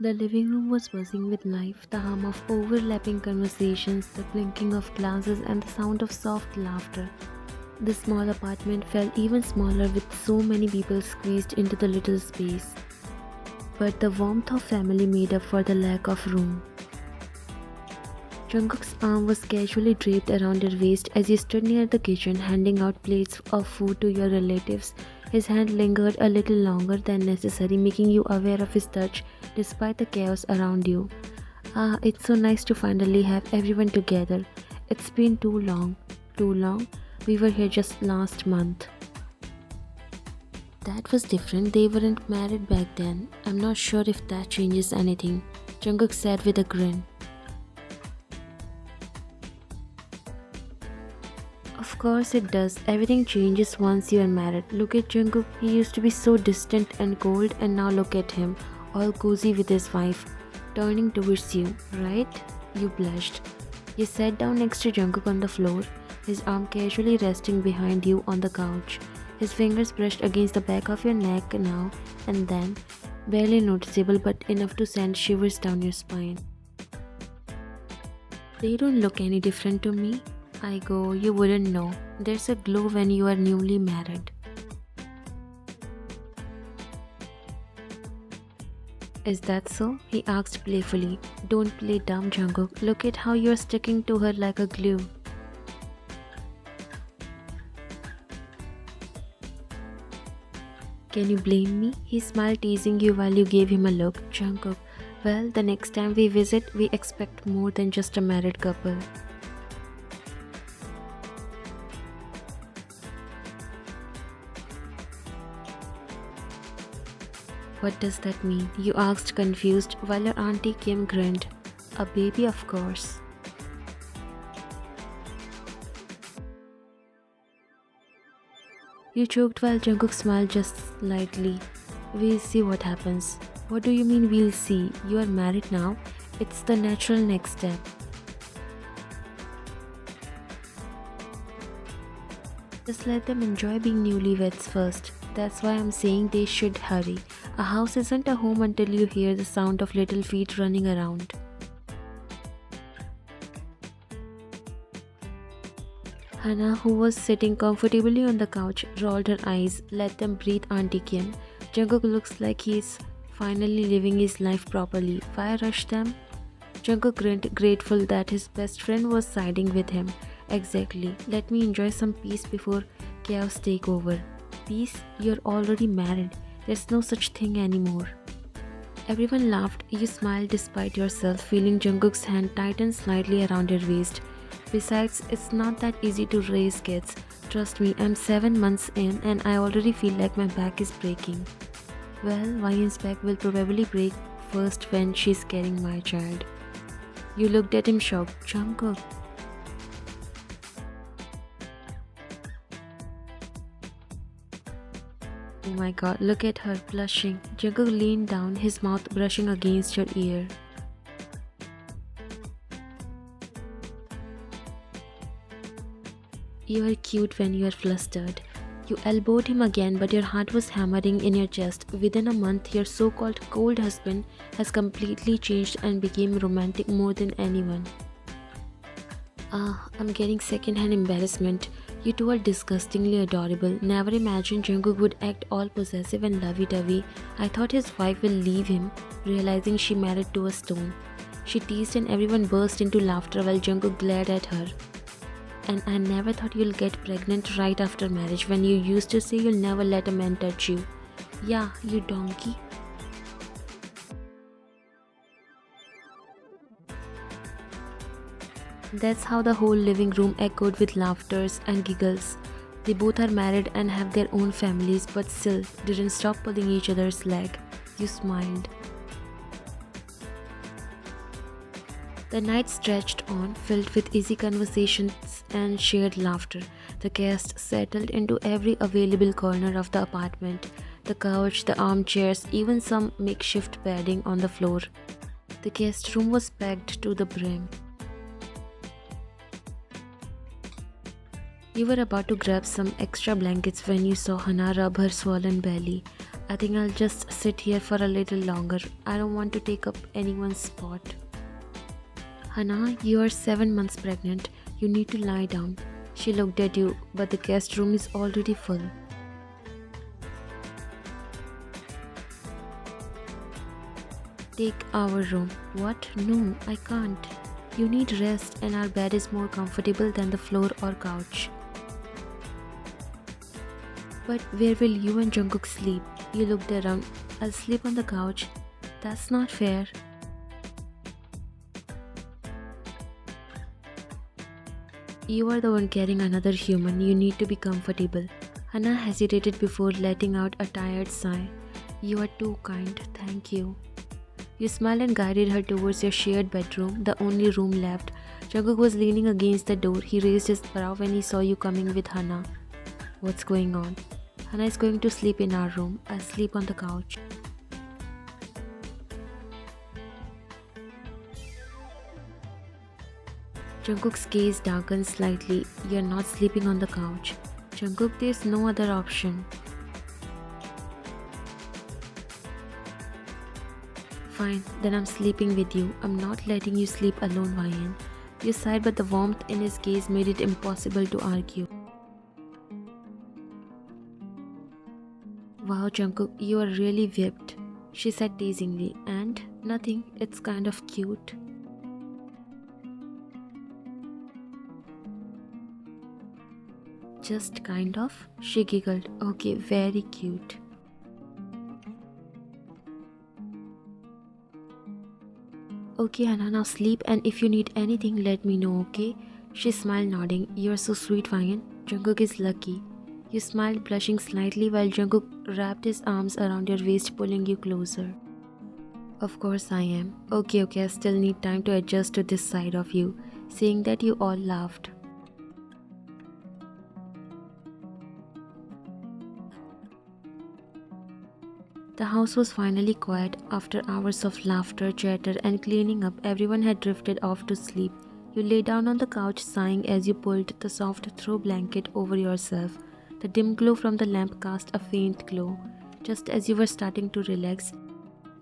The living room was buzzing with life, the hum of overlapping conversations, the clinking of glasses, and the sound of soft laughter. The small apartment felt even smaller with so many people squeezed into the little space. But the warmth of family made up for the lack of room. Jungkook's arm was casually draped around your waist as you stood near the kitchen handing out plates of food to your relatives. His hand lingered a little longer than necessary, making you aware of his touch despite the chaos around you. Ah, it's so nice to finally have everyone together. It's been too long. Too long? We were here just last month. That was different. They weren't married back then. I'm not sure if that changes anything, Jungkook said with a grin. Of course it does. Everything changes once you are married. Look at Jungkook. He used to be so distant and cold, and now look at him, all cozy with his wife, turning towards you, right? You blushed. You sat down next to Jungkook on the floor, his arm casually resting behind you on the couch. His fingers brushed against the back of your neck now and then, barely noticeable but enough to send shivers down your spine. They don't look any different to me. I go, you wouldn't know. There's a glow when you are newly married. Is that so? He asked playfully. Don't play dumb, Jungkook. Look at how you're sticking to her like a glue. Can you blame me? He smiled, teasing you while you gave him a look. Jungkook, well, the next time we visit, we expect more than just a married couple. What does that mean? You asked confused while your auntie Kim grinned. A baby, of course. You choked while Jungkook smiled just slightly. We'll see what happens. What do you mean we'll see? You are married now. It's the natural next step. Just let them enjoy being newlyweds first. That's why I'm saying they should hurry. A house isn't a home until you hear the sound of little feet running around. Hannah, who was sitting comfortably on the couch, rolled her eyes. Let them breathe, Auntie Kim. Jungkook looks like he's finally living his life properly. Why rush them? Jungkook grinned, grateful that his best friend was siding with him. Exactly. Let me enjoy some peace before chaos take over. Peace? You're already married. There's no such thing anymore. Everyone laughed. You smiled despite yourself, feeling Jungkook's hand tighten slightly around your waist. Besides, it's not that easy to raise kids. Trust me, I'm 7 months in and I already feel like my back is breaking. Well, Ryan's back will probably break first when she's carrying my child. You looked at him shocked. Jungkook. Oh my god, look at her, blushing. Jungkook leaned down, his mouth brushing against your ear. You are cute when you are flustered. You elbowed him again, but your heart was hammering in your chest. Within a month, your so-called cold husband has completely changed and became romantic more than anyone. Ah, I'm getting second-hand embarrassment. You two are disgustingly adorable. Never imagined Jungkook would act all possessive and lovey-dovey. I thought his wife will leave him, realizing she married to a stone. She teased and everyone burst into laughter while Jungkook glared at her. And I never thought you'll get pregnant right after marriage when you used to say you'll never let a man touch you. Yeah, you donkey. That's how the whole living room echoed with laughters and giggles. They both are married and have their own families, but still didn't stop pulling each other's leg. You smiled. The night stretched on, filled with easy conversations and shared laughter. The guests settled into every available corner of the apartment. The couch, the armchairs, even some makeshift bedding on the floor. The guest room was packed to the brim. You were about to grab some extra blankets when you saw Hana rub her swollen belly. I think I'll just sit here for a little longer. I don't want to take up anyone's spot. Hana, you are 7 months pregnant. You need to lie down. She looked at you, but the guest room is already full. Take our room. What? No, I can't. You need rest, and our bed is more comfortable than the floor or couch. But where will you and Jungkook sleep? You looked around. I'll sleep on the couch. That's not fair. You are the one carrying another human. You need to be comfortable. Hana hesitated before letting out a tired sigh. You are too kind. Thank you. You smiled and guided her towards your shared bedroom, the only room left. Jungkook was leaning against the door. He raised his brow when he saw you coming with Hana. What's going on? Hana is going to sleep in our room. I'll sleep on the couch. Jungkook's gaze darkened slightly. You're not sleeping on the couch. Jungkook, there's no other option. Fine, then I'm sleeping with you. I'm not letting you sleep alone, Ryan. You sighed, but the warmth in his gaze made it impossible to argue. Wow, Jungkook, you are really whipped, she said teasingly. And nothing, it's kind of cute. Just kind of? She giggled. Okay, very cute. Okay, Hannah, now sleep, and if you need anything, let me know, okay? She smiled, nodding. You're so sweet, Ryan. Jungkook is lucky. You smiled, blushing slightly while Jungkook wrapped his arms around your waist, pulling you closer. Of course I am. Okay, I still need time to adjust to this side of you. Seeing that, you all laughed. The house was finally quiet. After hours of laughter, chatter, and cleaning up, everyone had drifted off to sleep. You lay down on the couch, sighing as you pulled the soft throw blanket over yourself. The dim glow from the lamp cast a faint glow. Just as you were starting to relax,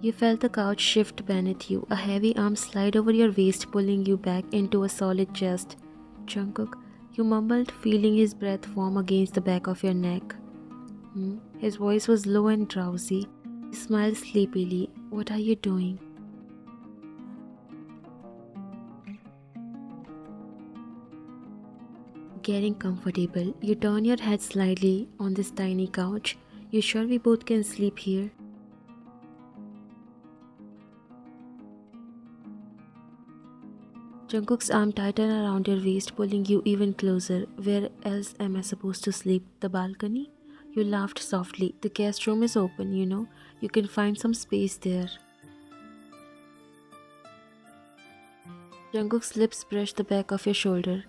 you felt the couch shift beneath you, a heavy arm slide over your waist, pulling you back into a solid chest. Jungkook, you mumbled, feeling his breath warm against the back of your neck. His voice was low and drowsy. He smiled sleepily. What are you doing? Getting comfortable. You turn your head slightly on this tiny couch. You sure we both can sleep here? Jungkook's arm tightened around your waist, pulling you even closer. Where else am I supposed to sleep? The balcony? You laughed softly. The guest room is open, you know. You can find some space there. Jungkook's lips brushed the back of your shoulder.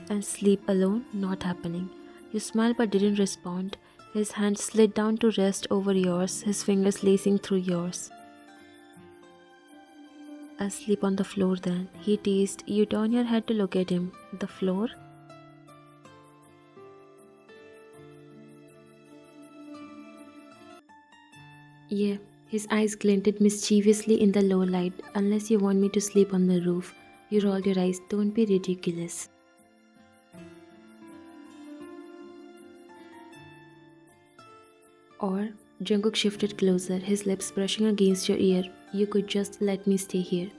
And sleep alone? Not happening. You smiled but didn't respond. His hand slid down to rest over yours, his fingers lacing through yours. I'll sleep on the floor then. He teased. You turn your head to look at him. The floor? Yeah, his eyes glinted mischievously in the low light. Unless you want me to sleep on the roof. You rolled your eyes. Don't be ridiculous. Or, Jungkook shifted closer, his lips brushing against your ear. You could just let me stay here.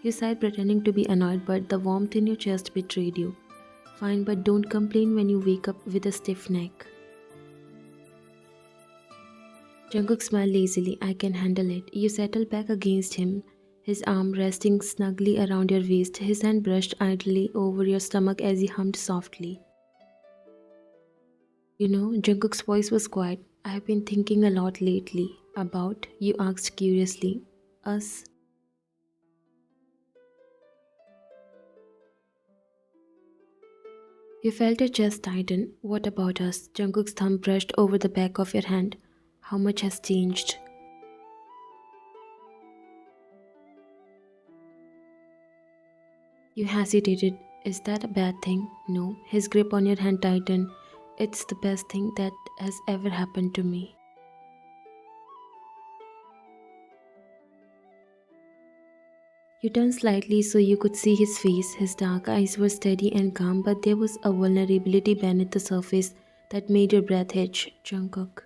You sighed, pretending to be annoyed, but the warmth in your chest betrayed you. Fine, but don't complain when you wake up with a stiff neck. Jungkook smiled lazily. I can handle it. You settled back against him, his arm resting snugly around your waist. His hand brushed idly over your stomach as he hummed softly. You know, Jungkook's voice was quiet. I have been thinking a lot lately. About? You asked curiously. Us? You felt your chest tighten. What about us? Jungkook's thumb brushed over the back of your hand. How much has changed? You hesitated. Is that a bad thing? No. His grip on your hand tightened. It's the best thing that has ever happened to me. You turned slightly so you could see his face. His dark eyes were steady and calm, but there was a vulnerability beneath the surface that made your breath hitch. Jungkook.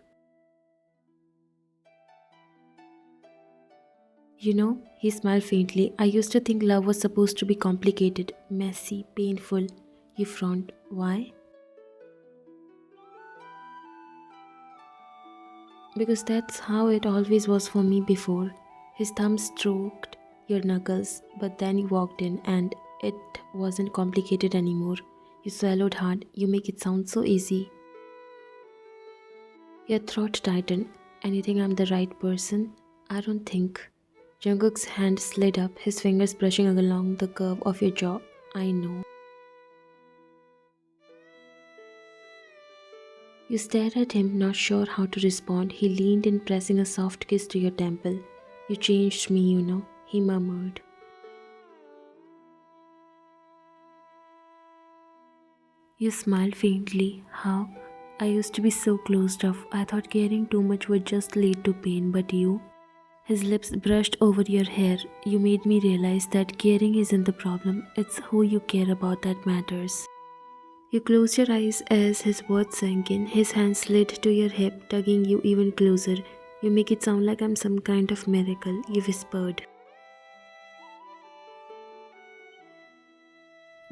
He smiled faintly. I used to think love was supposed to be complicated, messy, painful. You frowned. Why? Because that's how it always was for me before. His thumb stroked your knuckles, but then you walked in and it wasn't complicated anymore. You swallowed hard. You make it sound so easy. Your throat tightened. Anything I'm the right person? I don't think. Jungkook's hand slid up, his fingers brushing along the curve of your jaw. I know. You stared at him, not sure how to respond. He leaned in, pressing a soft kiss to your temple. You changed me, he murmured. You smiled faintly. How? I used to be so closed off. I thought caring too much would just lead to pain, but you? His lips brushed over your hair. You made me realize that caring isn't the problem, it's who you care about that matters. You closed your eyes as his words sank in. His hand slid to your hip, tugging you even closer. You make it sound like I'm some kind of miracle, you whispered.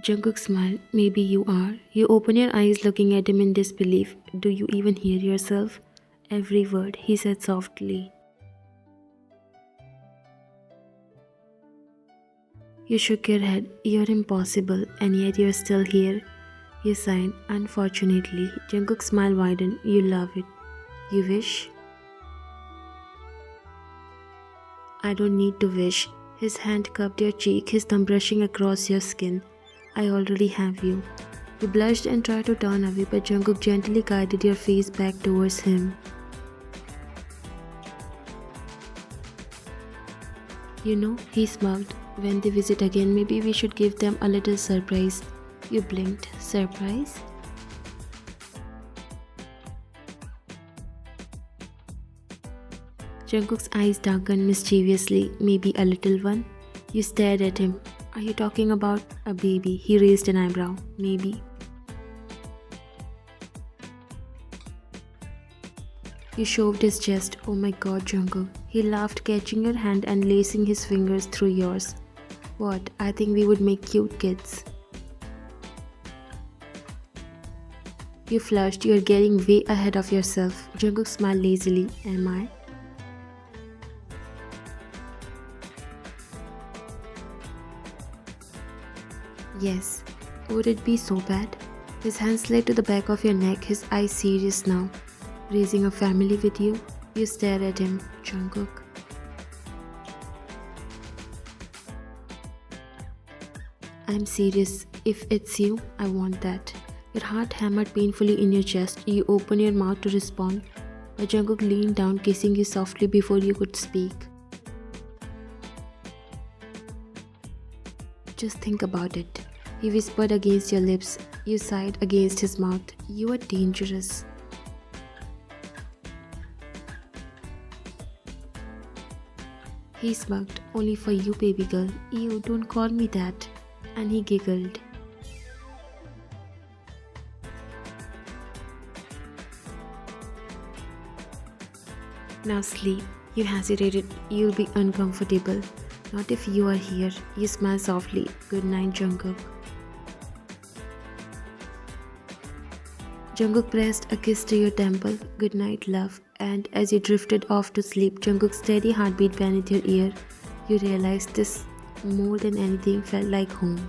Jungkook smiled. Maybe you are. You open your eyes looking at him in disbelief. Do you even hear yourself? Every word, he said softly. You shook your head. You're impossible, and yet you're still here. You sighed. Unfortunately. Jungkook's smile widened. You love it. You wish? I don't need to wish. His hand cupped your cheek, his thumb brushing across your skin. I already have you. You blushed and tried to turn away, but Jungkook gently guided your face back towards him. He smirked. When they visit again, maybe we should give them a little surprise. You blinked. Surprise? Jungkook's eyes darkened mischievously. Maybe a little one? You stared at him. Are you talking about a baby? He raised an eyebrow. Maybe. You shoved his chest. Oh my god, Jungkook. He laughed, catching your hand and lacing his fingers through yours. What? I think we would make cute kids. You flushed. You're getting way ahead of yourself. Jungkook smiled lazily. Am I? Yes. Would it be so bad? His hand slid to the back of your neck, his eyes serious now. Raising a family with you? You stare at him, Jungkook. I'm serious. If it's you, I want that. Your heart hammered painfully in your chest. You open your mouth to respond, but Jungkook leaned down, kissing you softly before you could speak. Just think about it. He whispered against your lips. You sighed against his mouth. You are dangerous. He smirked. Only for you, baby girl. Ew, don't call me that. And he giggled. Now sleep. You hesitated. You'll be uncomfortable. Not if you are here. You smiled softly. Good night, Jungkook. Jungkook pressed a kiss to your temple. Good night, love. And as you drifted off to sleep, Jungkook's steady heartbeat beneath your ear, you realized this more than anything felt like home.